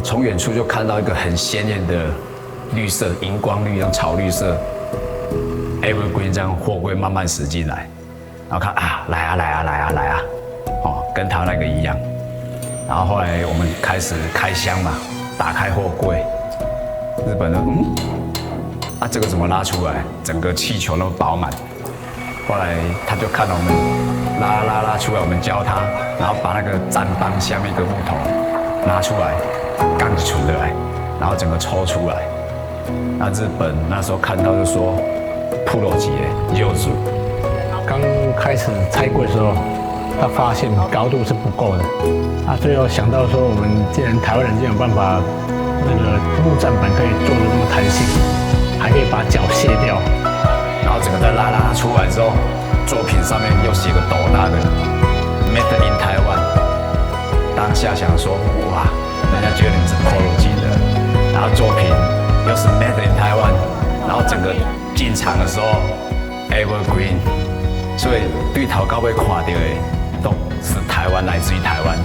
从远处就看到一个很鲜艳的绿色，荧光绿，像草绿色 evergreen 这样货柜慢慢驶进来，然后看啊，来啊，哦，跟他那个一样。然后后来我们开始开箱嘛，打开货柜，日本人这个怎么拉出来？整个气球那么饱满。后来他就看到我们拉出来，我们教他，然后把那个毡帮下面一个木头拿出来，钢出来，然后整个抽出来。那日本那时候看到就说，プロ级的柚子。刚开始拆柜的时候，他发现高度是不够的，最后想到说，我们既然台湾人竟然有办法，那个木栈板可以做的那么弹性，还可以把脚卸掉。然后整个在拉出来之后，作品上面又写个斗大的 Made in Taiwan。当下想说，哇，人家觉得你们是 Polo 级的，然后作品又是 Made in Taiwan， 然后整个进场的时候 Evergreen， 所以对头到尾看到的都是台湾，来自于台湾，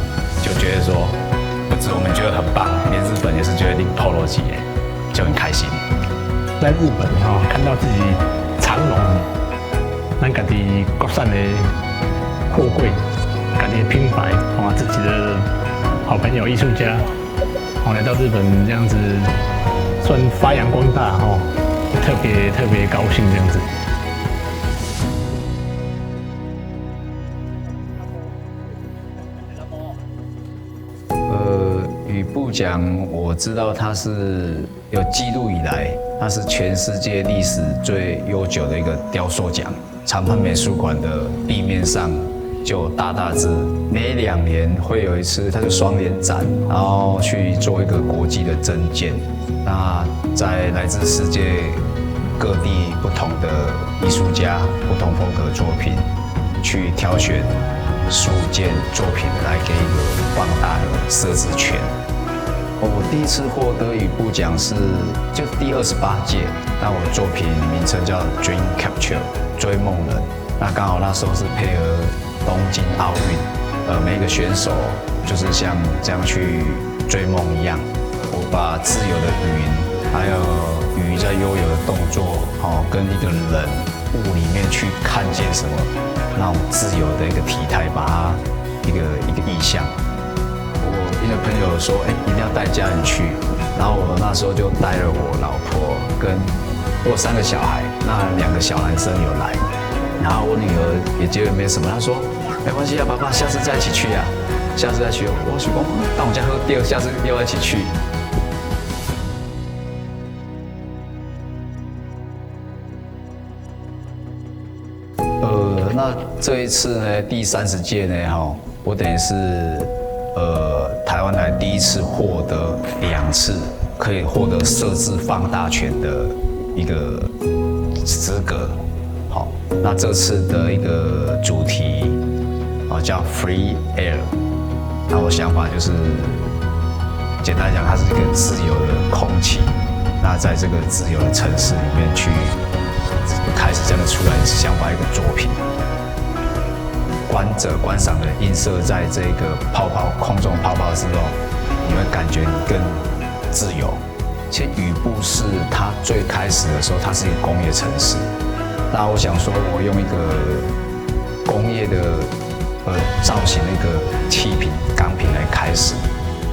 就觉得说，不止我们觉得很棒，连日本也是觉得你 Polo 级的，就很开心。在日本看到自己长隆，咱家己国产的货柜，家己的品牌，自己的好朋友艺术家，来到日本这样子，算发扬光大特别高兴这样子。宇部奖，我知道它是有记录以来，它是全世界历史最悠久的一个雕塑奖。长潘美术馆的壁面上就大字，每2年会有一次，它是双年展，然后去做一个国际的征件。那在来自世界各地不同的艺术家、不同风格作品，去挑选15件作品来给一个放大的设置权。我第一次获得宇部奖就是第28届，那我作品名称叫 Dream Capture 追梦人。那刚好那时候是配合东京奥运，每一个选手就是像这样去追梦一样。我把自由的云，还有鱼在悠游的动作，跟一个人物里面去看见什么那种自由的一个体态，把它一个意象。因为朋友说，一定要带家人去，然后我那时候就带了我老婆跟我3个小孩，那2个小男生有来，然后我女儿也觉得没什么，她说没关系啊，爸爸下次再一起去啊，下次再去。我说到我家喝第二，下次又要一起去。那这一次呢，第30届呢，我等于是台湾来第一次获得2次可以获得设置放大权的一个资格。好，那这次的一个主题叫 Free Air。那我想法就是，简单讲，它是一个自由的空气。那在这个自由的城市里面去开始真的出来想法一个作品。观赏的映射在这个空中泡泡之后，你会感觉你更自由。其实宇部是它最开始的时候，它是一个工业城市。那我想说，我用一个工业的造型的一个器品、钢品来开始，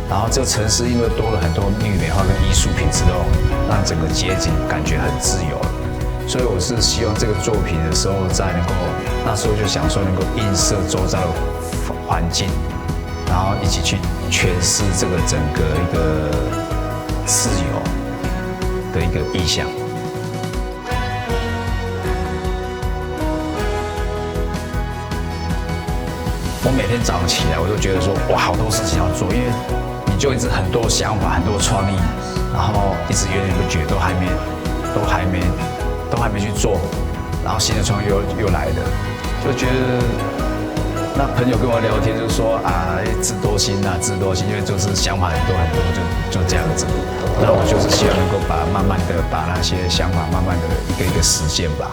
然后这个城市因为多了很多绿美化跟艺术品之后，让整个街景感觉很自由。所以我是希望这个作品的时候，那时候就想说能够映射周遭的环境，然后一起去诠释这个整个一个自由的一个意象。我每天早上起来，我就觉得说，哇，好多事情要做，因为你就一直很多想法、很多创意，然后一直源源不绝，都还没去做，然后新的创意又来了，就觉得那朋友跟我聊天就说智多星，因为就是想法很多，就这样子。那我就是希望能够慢慢的把那些想法慢慢的一个一个实现吧。